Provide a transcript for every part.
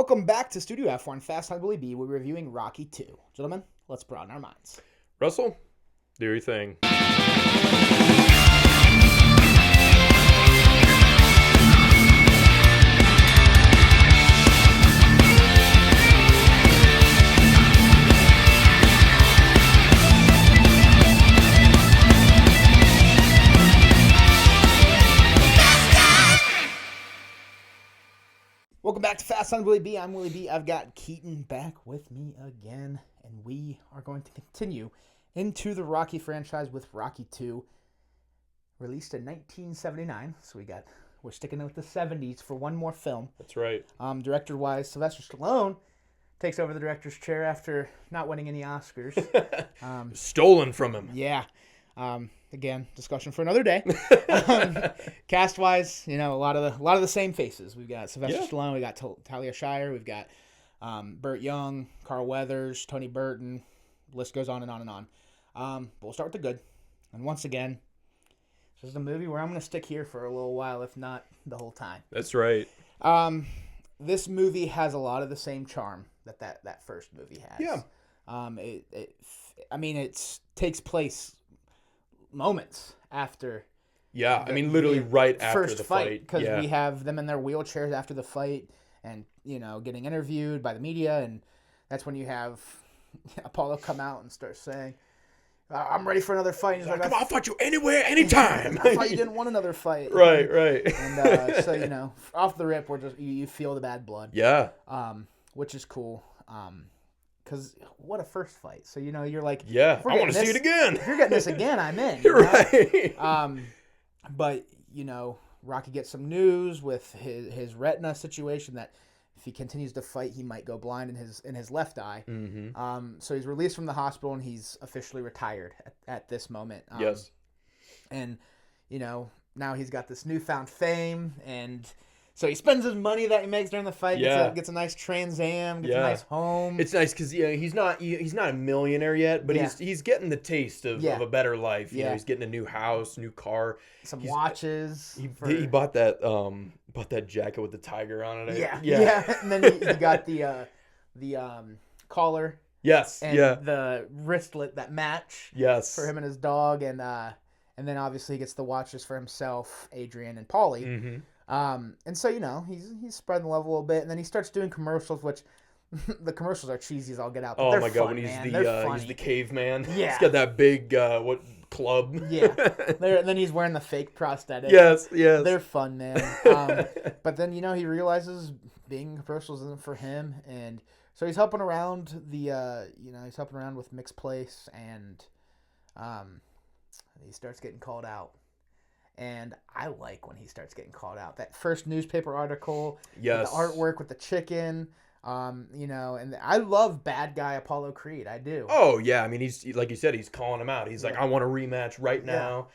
Welcome back to Studio F1 Fast on Willy B. We're reviewing Rocky 2. Gentlemen, let's broaden our minds. Russell, do your thing. Welcome back to Fast on Willy B. I'm Willy B. I've got Keaton back with me again, and we are going to continue into the Rocky franchise with Rocky 2, released in 1979. So we're sticking with the 70s for one more film. That's right. Director-wise, Sylvester Stallone takes over the director's chair after not winning any Oscars. Stolen from him. Yeah. Again, discussion for another day. Cast-wise, a lot of the same faces. We've got Sylvester Stallone, we got Talia Shire, we've got Burt Young, Carl Weathers, Tony Burton. The list goes on and on and on. But we'll start with the good. And once again, this is a movie where I'm going to stick here for a little while, if not the whole time. That's right. This movie has a lot of the same charm that first movie has. Yeah. It takes place moments after. Yeah, literally right after first the fight. Because Yeah. we have them in their wheelchairs after the fight and, getting interviewed by the media. And that's when you have Apollo come out and start saying, I'm ready for another fight. And he's like, Come on, I'll fight you anywhere, anytime. I thought you didn't want another fight. Right. And so, off the rip, you feel the bad blood. Yeah. Which is cool. Because what a first fight. So, you're like... Yeah, I want to see it again. If you're getting this again, I'm in. You're right. But, Rocky gets some news with his retina situation that if he continues to fight, he might go blind in his left eye. Mm-hmm. So he's released from the hospital and he's officially retired at this moment. Yes. And, now he's got this newfound fame, and... So he spends his money that he makes during the fight. Gets a nice Trans Am. Gets a nice home. It's nice because he's not a millionaire yet, but he's getting the taste of a better life. He's getting a new house, new car, some watches. He bought that jacket with the tiger on it. Yeah. And then he got the collar. Yes. And the wristlet that match. Yes. For him and his dog, and then obviously he gets the watches for himself, Adrian and Paulie. Mm-hmm. And so, he's spreading the love a little bit, and then he starts doing commercials, which the commercials are cheesy as all get out. But oh my God, fun, when he's he's the caveman. Yeah. He's got that big, club. Yeah. And then he's wearing the fake prosthetic. Yes. They're fun, man. But then, he realizes being in commercials isn't for him, and so he's helping around he's helping around with Mick's place, and he starts getting called out. And I like when he starts getting called out. That first newspaper article, yes, the artwork with the chicken, and I love bad guy Apollo Creed. I do. Oh yeah, he's like you said, he's calling him out. He's like, I want a rematch right now.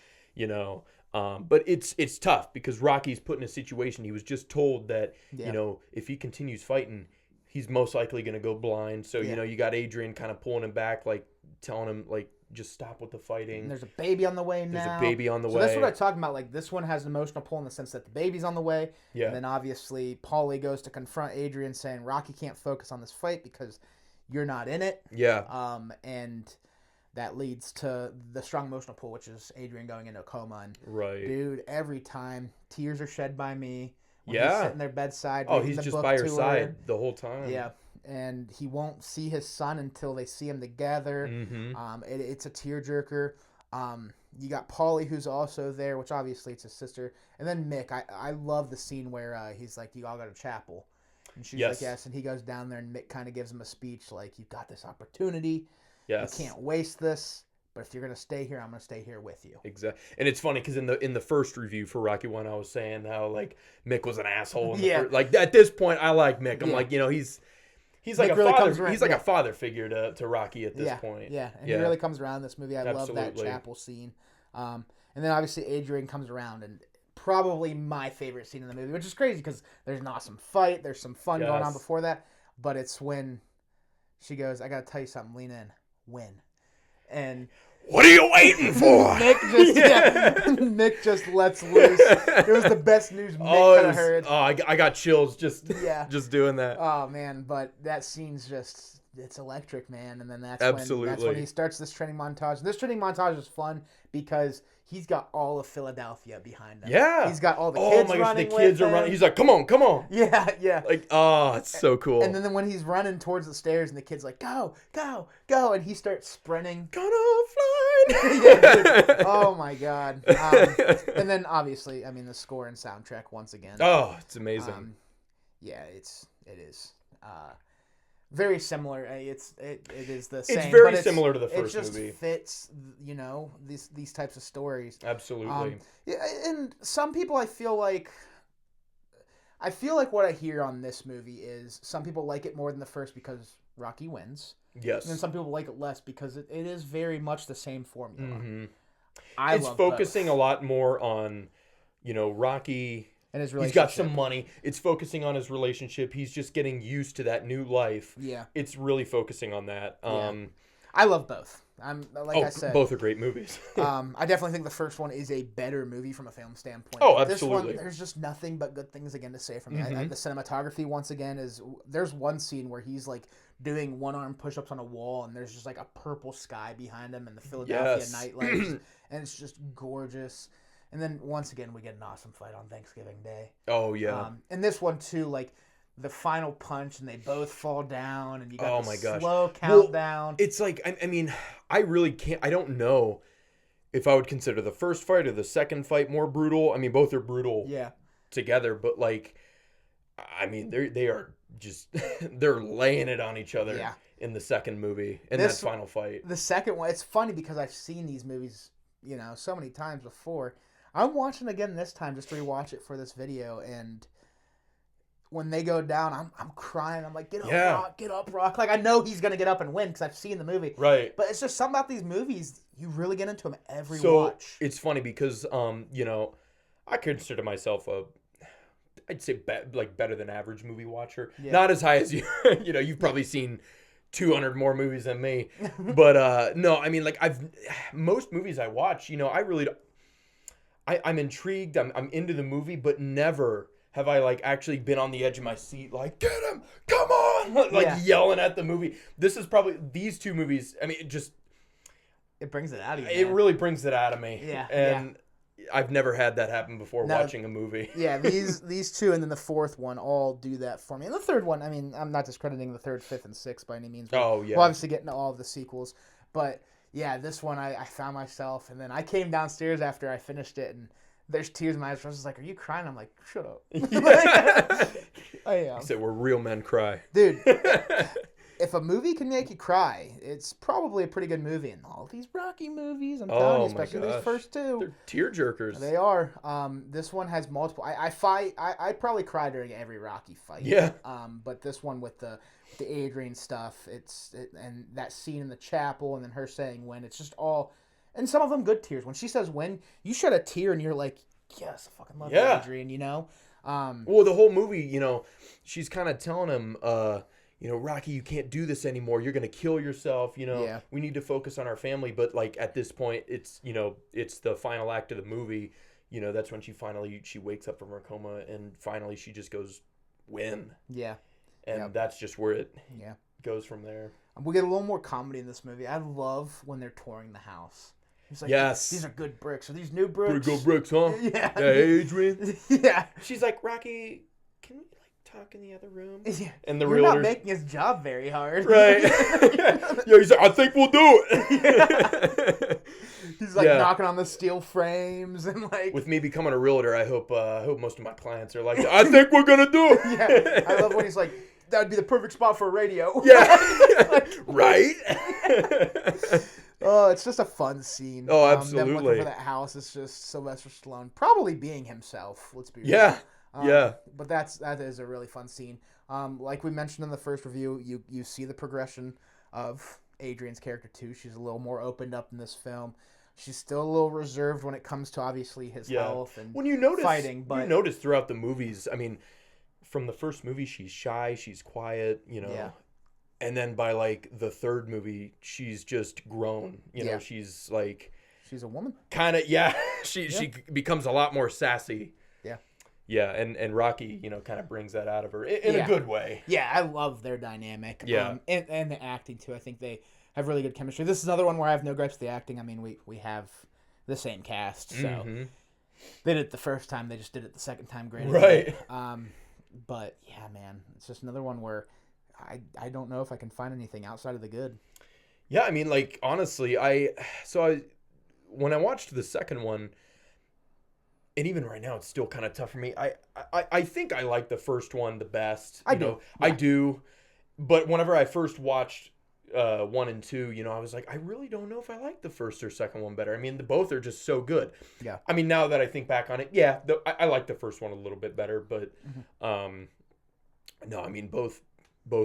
But it's tough because Rocky's put in a situation. He was just told that if he continues fighting, he's most likely going to go blind. So you got Adrian kind of pulling him back, like telling him like, just stop with the fighting. And there's a baby on the way now. There's a baby on the way. So that's what I'm talking about. Like, this one has an emotional pull in the sense that the baby's on the way. Yeah. And then obviously Paulie goes to confront Adrian saying, Rocky can't focus on this fight because you're not in it. Yeah. And that leads to the strong emotional pull, which is Adrian going into a coma. And right. Dude, every time tears are shed by me. When he's sitting there bedside. Oh, he's just by her side the whole time. Yeah. And he won't see his son until they see him together. Mm-hmm. It's a tearjerker. You got Paulie, who's also there, which obviously it's his sister. And then Mick. I love the scene where he's like, you all go to chapel. And she's like, yes. And he goes down there, and Mick kind of gives him a speech like, you've got this opportunity. Yes. You can't waste this. But if you're going to stay here, I'm going to stay here with you. Exactly. And it's funny because in the first review for Rocky 1, I was saying how, like, Mick was an asshole. Like, at this point, I like Mick. I'm like, He's like really a father. around, he's like a father figure to Rocky at this point. Yeah, and he really comes around in this movie. I love that chapel scene. And then obviously Adrian comes around, and probably my favorite scene in the movie, which is crazy because there's an awesome fight. There's some fun going on before that, but it's when she goes, "I got to tell you something. Lean in, win." And what are you waiting for? Nick just lets loose. It was the best news Nick could have heard. Oh, I got chills just doing that. Oh man, but that scene's just, it's electric, man. And then that's when he starts this training montage. This training montage is fun because he's got all of Philadelphia behind him. Yeah. He's got all the kids running the kids are running. He's like, come on. Yeah. Like, oh, it's so cool. And then when he's running towards the stairs and the kid's like, go, and he starts sprinting. Gonna fly. Dude. Oh my God. And then obviously, I mean, the score and soundtrack once again. Oh, it's amazing. It is. Very similar. It is the same. It's very similar to the first movie. It just fits, these types of stories. Absolutely. And some people, I feel like what I hear on this movie is some people like it more than the first because Rocky wins. Yes. And then some people like it less because it is very much the same formula. Mm-hmm. It's focusing a lot more on, Rocky. And his relationship. He's got some money. It's focusing on his relationship. He's just getting used to that new life. Yeah. It's really focusing on that. I love both. I said, both are great movies. I definitely think the first one is a better movie from a film standpoint. Oh, absolutely. This one, there's just nothing but good things again to say from it. Mm-hmm. The cinematography once again there's one scene where he's like doing one-arm push-ups on a wall, and there's just like a purple sky behind him and the Philadelphia nightlights, and it's just gorgeous. And then once again, we get an awesome fight on Thanksgiving Day. Oh yeah. And this one too, like the final punch, and they both fall down, and you got slow countdown. Well, it's like I mean, I really can't. I don't know if I would consider the first fight or the second fight more brutal. I mean, both are brutal. Yeah. Together, but like, I mean, they are just they're laying it on each other. Yeah. In the second movie, in that final fight. The second one, it's funny because I've seen these movies, so many times before. I'm watching again this time just to rewatch it for this video, and when they go down, I'm crying. I'm like, get up, Rock. Like, I know he's going to get up and win because I've seen the movie. Right. But it's just something about these movies, you really get into them every watch. So, it's funny because, I consider myself I'd say better than average movie watcher. Yeah. Not as high as you. You've probably seen 200 more movies than me. But, no, I mean, like, most movies I watch, I really don't. I'm intrigued. I'm into the movie, but never have I like actually been on the edge of my seat, like get him, come on, yelling at the movie. This is probably these two movies. I mean, it brings it out of you. It really brings it out of me. Yeah, and I've never had that happen before watching a movie. Yeah, these two, and then the fourth one all do that for me. And the third one, I mean, I'm not discrediting the third, fifth, and sixth by any means. Oh yeah, we'll obviously get into all of the sequels, but. Yeah, this one I found myself, and then I came downstairs after I finished it, and there's tears in my eyes. I was just like, "Are you crying?" I'm like, "Shut up." I am. He said, "Where real men cry." Dude, if a movie can make you cry, it's probably a pretty good movie. And all these Rocky movies, I'm telling you, especially these first two, they're tear jerkers. They are. This one has multiple. I probably cry during every Rocky fight. Yeah. But this one with the ADRIAN stuff, and that scene in the chapel, and then her saying when, it's just all, and some of them good tears. When she says when, you shed a tear and you're like, yes, I fucking love ADRIAN, Well, the whole movie, she's kind of telling him, Rocky, you can't do this anymore. You're going to kill yourself. We need to focus on our family. But like at this point, it's the final act of the movie. That's when she wakes up from her coma, and finally she just goes, win. Yeah. And that's just where it goes from there. We get a little more comedy in this movie. I love when they're touring the house. He's like, yes. These are good bricks. Are these new bricks? Pretty good bricks, huh? Yeah. ADRIAN. Yeah. She's like, Rocky, can we talk in the other room? Yeah. And the You're realtor's not making his job very hard. Right. Yeah, he's like, I think we'll do it. He's like knocking on the steel frames and like. With me becoming a realtor, I hope most of my clients are like, I think we're gonna do it. Yeah. I love when he's like, that would be the perfect spot for a radio. Yeah. Right. Oh, it's just a fun scene. Oh, absolutely. Them looking for that house is just Sylvester Stallone, probably being himself. Let's be real. Yeah. But that is a really fun scene. Like we mentioned in the first review, you see the progression of Adrian's character too. She's a little more opened up in this film. She's still a little reserved when it comes to obviously his health and fighting. But you notice throughout the movies, I mean, from the first movie, she's shy, she's quiet, and then by like the third movie, she's just grown. You know, she's like she's a woman. Kind of, she becomes a lot more sassy. Yeah. Yeah, and Rocky, you know, kind of brings that out of her in a good way. Yeah, I love their dynamic. Yeah. And the acting too. I think they have really good chemistry. This is another one where I have no gripes with the acting. I mean, we have the same cast, so they did it the first time. They just did it the second time great. Right. But yeah, man, it's just another one where I don't know if I can find anything outside of the good. Yeah, I mean, like honestly, when I watched the second one. And even right now, it's still kind of tough for me. I think I like the first one the best. I do. But whenever I first watched 1 and 2, you know, I was like, I really don't know if I like the first or second one better. I mean, both are just so good. Yeah. I mean, now that I think back on it, I like the first one a little bit better. But no, I mean, both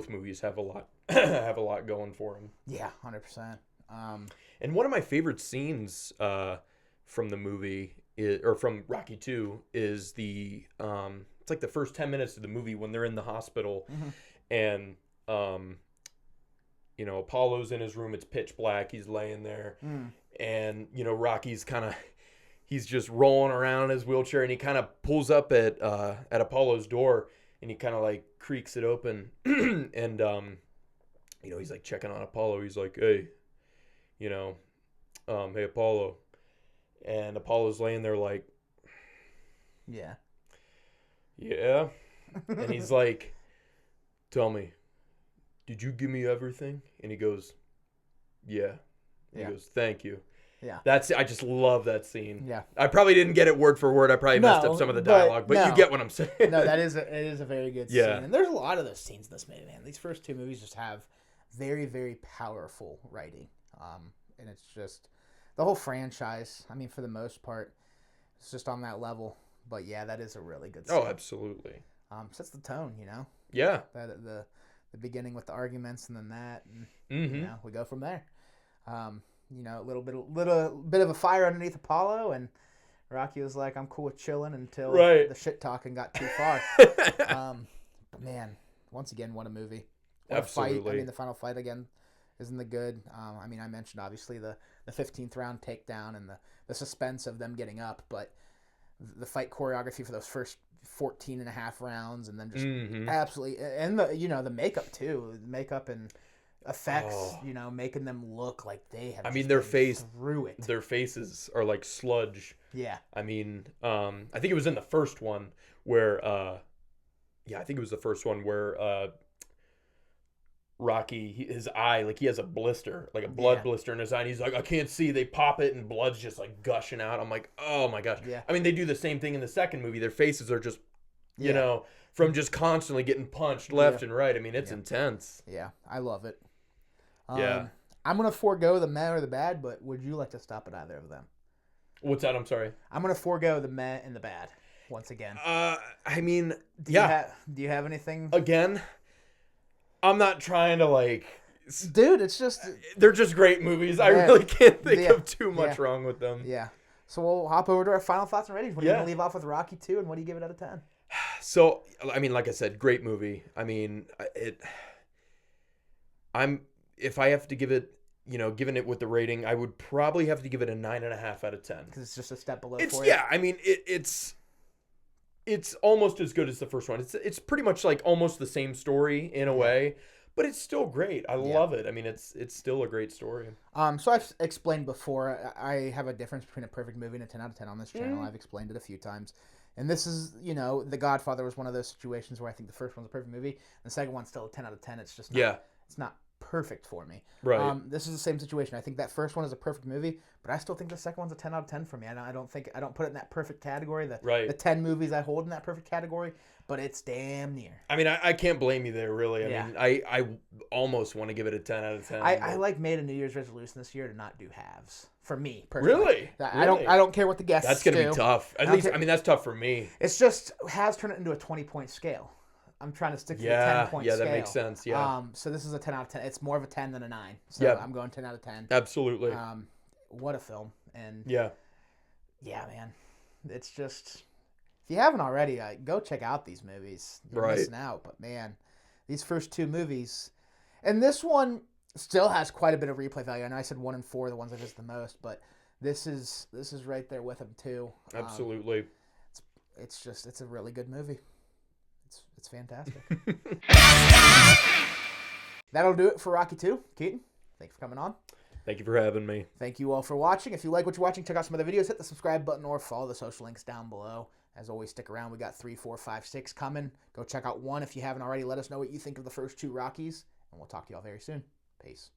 movies have a lot going for them. Yeah, 100%. And one of my favorite scenes from the movie. Or from Rocky 2 is it's like the first 10 minutes of the movie when they're in the hospital and you know, Apollo's in his room, it's pitch black, he's laying there and you know, Rocky's he's just rolling around in his wheelchair and he kind of pulls up at Apollo's door and he kind of like creaks it open and you know, he's like checking on Apollo, he's like, hey, you know, hey Apollo. And Apollo's laying there like, yeah. And he's like, tell me, did you give me everything? And he goes, yeah. He goes, thank you. Yeah. I just love that scene. Yeah. I probably didn't get it word for word. I probably messed up some of the dialogue, but you get what I'm saying. No, it is a very good scene. And there's a lot of those scenes in this movie, man. These first two movies just have very, very powerful writing. And it's just... the whole franchise, I mean, for the most part, it's just on that level. But yeah, that is a really good scene. Oh, absolutely. Sets the tone, you know? Yeah. The beginning with the arguments and then that. And, you know, we go from there. You know, a little bit of a fire underneath Apollo. And Rocky was like, I'm cool with chilling until the shit talking got too far. But man, once again, what a movie. What absolutely. A fight. I mean, the final fight again. Isn't the good? I mean, I mentioned obviously the 15th round takedown and the suspense of them getting up, but the fight choreography for those first 14 and a half rounds, and then just absolutely, and the makeup too, makeup and effects, you know, making them look like they have. I mean, their faces are like sludge. Yeah. I mean, I think it was in the first one where, Rocky, his eye, like he has a blister, like a blood blister in his eye. And he's like, I can't see. They pop it and blood's just like gushing out. I'm like, oh my gosh. Yeah. I mean, they do the same thing in the second movie. Their faces are just, you know, from just constantly getting punched left and right. I mean, it's intense. Yeah, I love it. Yeah. I'm going to forego the meh or the bad, but would you like to stop at either of them? What's that? I'm sorry. I'm going to forego the meh and the bad once again. I mean, do you have anything? Again, I'm not trying to like... Dude, it's just... They're just great movies. Yeah. I really can't think of too much wrong with them. Yeah. So we'll hop over to our final thoughts and ratings. What are you going to leave off with Rocky 2, and what do you give it out of 10? So, I mean, like I said, great movie. I mean, if I have to give it, you know, given it with the rating, I would probably have to give it a 9.5 out of 10. Because it's just a step below for you. Yeah, I mean, it's almost as good as the first one. It's pretty much like almost the same story in a way, but it's still great. I love it. I mean, it's still a great story. So I've explained before, I have a difference between a perfect movie and a 10 out of 10 on this channel. I've explained it a few times. And this is, you know, The Godfather was one of those situations where I think the first one's a perfect movie, and the second one's still a 10 out of 10. It's just not, it's not perfect for me. Right. This is the same situation. I think that first one is a perfect movie, but I still think the second one's a 10 out of 10 for me. I don't put it in that perfect category. The 10 movies I hold in that perfect category, but it's damn near. I mean, I can't blame you there, really. I mean, I almost want to give it a 10 out of 10. I made a New Year's resolution this year to not do halves. For me, personally. Really? I don't care what the guests That's going to be tough. At least, I mean, that's tough for me. It's just, has turned it into a 20-point scale. I'm trying to stick to the 10-point scale. Yeah, that makes sense, so this is a 10 out of 10. It's more of a 10 than a 9. So I'm going 10 out of 10. Absolutely. What a film. And yeah, man. It's just, if you haven't already, go check out these movies. You're missing out. But man, these first two movies, And this one still has quite a bit of replay value. I know I said 1 and 4, the ones I visit the most, but this is right there with them too. Absolutely. It's a really good movie. It's fantastic. That'll do it for Rocky 2. Keaton, thanks for coming on. Thank you for having me. Thank you all for watching. If you like what you're watching, check out some other videos. Hit the subscribe button or follow the social links down below. As always, stick around. We got 3, 4, 5, 6 coming. Go check out 1 if you haven't already. Let us know what you think of the first 2 Rockies, and we'll talk to y'all very soon. Peace.